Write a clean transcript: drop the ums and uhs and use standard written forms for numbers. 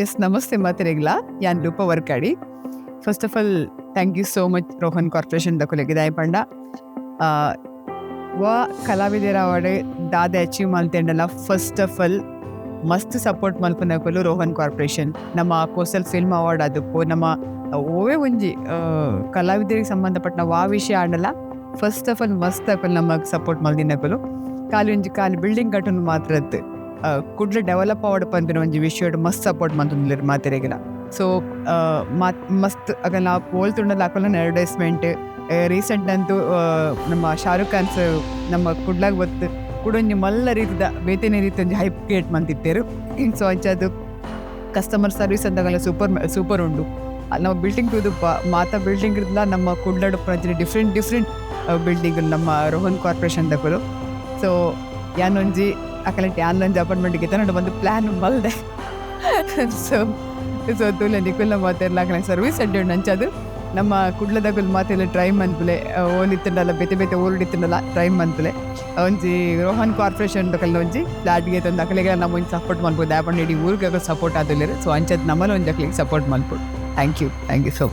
S ನಮಸ್ತೆ ಮಾತಿರೆಗ್ಲ ಯಾನ್ Roopa Varkadi. First of all thank you so much Rohan corporation ದಕುಲೆಗೆ ದಾಯ ಪಂಡ ವಾ ಕಲಾವಿದರ ಅವಾರ್ಡ್ ದಾದ ಅಚೀವ್ ಮಾಡ್ತೇಂಡಲ್ಲ. ಫಸ್ಟ್ ಆಫ್ ಆಲ್ ಮಸ್ತ್ ಸಪೋರ್ಟ್ ಮಲ್ಪನಕಲು ರೋಹನ್ ಕಾರ್ಪೊರೇಷನ್ ನಮ್ಮ ಕೋಸ್ಟಲ್ ಫಿಲ್ಮ್ ಅವಾರ್ಡ್ ಅದಕ್ಕೂ ನಮ್ಮ ಓವೇ ಒಂಜಿ ಕಲಾವಿದರಿಗೆ ಸಂಬಂಧಪಟ್ಟ ವಾ ವಿಷಯ ಆಡಲ್ಲ. ಫಸ್ಟ್ ಆಫ್ ಆಲ್ ಮಸ್ತ್ ಅಕಲ್ ನಮಗೆ ಸಪೋರ್ಟ್ ಮಲ್ದಿನಕಲು ಕಾಲಿ ಬಿಲ್ಡಿಂಗ್ ಕಟ್ಟನ್ನು ಮಾತ್ರ ಕುಡ್ಲ ಡೆವಲಪ್ ಅವಾರ್ಡ್ ಪಂಪಿನ ಒಂಜಿ ವಿಷಯ ಮಸ್ತ್ ಸಪೋರ್ಟ್ ಮಂತುಂದಿಲ್ಲ ಮಾತೆರೆಗಿನ. ಸೊ ಮಸ್ತ್ ಆಗ ನಾವು ಪೋಲ್ತುಂಡಲ್ಲ ಹಾಕಲ್ಲ ಅಡ್ವರ್ಟೈಸ್ಮೆಂಟ್ ರೀಸೆಂಟ್ ಅಂತೂ ನಮ್ಮ ಶಾರುಖ್ ಖಾನ್ ಸರ್ ನಮ್ಮ ಕುಡ್ಲಾಗ ಬತ್ತು ಕುಡೊಂಜಿ ಮಲ್ಲ ರೀತಿದ ಬೇತೆನೆ ರೀತಿ ಒಂಜಿ ಹೈಪ್ ಕ್ರಿಯೇಟ್ ಮಂತಿತ್ತೇರು. ಸೊ ಅಂಚದು ಕಸ್ಟಮರ್ ಸರ್ವಿಸ್ ಅಂದಾಗಲ್ಲ ಸೂಪರ್ ಉಂಡು. ನಮ್ಮ ಬಿಲ್ಡಿಂಗ್ ಇದು ಮಾತಾ ಬಿಲ್ಡಿಂಗ್ ಇರಲ್ಲ ನಮ್ಮ ಕುಡ್ಲಾಡು ಪ್ರತಿ ಡಿಫ್ರೆಂಟ್ ಬಿಲ್ಡಿಂಗ್ ನಮ್ಮ ರೋಹನ್ ಕಾರ್ಪೊರೇಷನ್ ದಕ್ಕಲು. ಸೊ ಯಾನೊಂಜಿ ಅಕಲಂಟಿ ಆನ್ಲೈನ್ ಅಪಾರ್ಟ್ಮೆಂಟ್ಗೆ ತನ್ನಡು ಒಂದು ಪ್ಲ್ಯಾನ್ ಮಲ್ದೆ. ಸೊ ತುಲೆ ನಿಕುಲ್ಲ ಮಾತೆಲ್ಲ ಸರ್ವಿಸ್ ಅಡ್ಡೆ ನಂಚದು ನಮ್ಮ ಕುಡ್ಲದಗುಲ್ ಮಾತೆಲ್ಲ ಟ್ರೈ ಮನ್ಪುಲೆ ಓಲಿತ್ತಂಡಲ್ಲ ಬೇತೆ ಓಲ್ಡಿತ್ತಂಡಲ್ಲ ಟ್ರೈ ಮನ್ಪುಲೆ ಒಂಜಿ ರೋಹನ್ ಕಾರ್ಪೊರೇಷನ್ ಕಲ್ಲ ಒಂಜಿ ಫ್ಲಾಟ್ಗೆ ತಂದು ಅಕಲಿಗೆ ನಮ್ಮ ಒಂಜಿ ಸಪೋರ್ಟ್ ಮನ್ಬೋದು. ಆಪಂಡ್ ಇಡೀ ಊರಿಗೆ ಸಪೋರ್ಟ್ ಆದಿಲ್ಲ. ಸೊ ಅಂಚದ್ ನಮ್ಮಲ್ಲಿ ಒಂಜಿ ಅಕ್ಲಿಗೆ ಸಪೋರ್ಟ್ ಮನ್ಪುಡು. Thank you so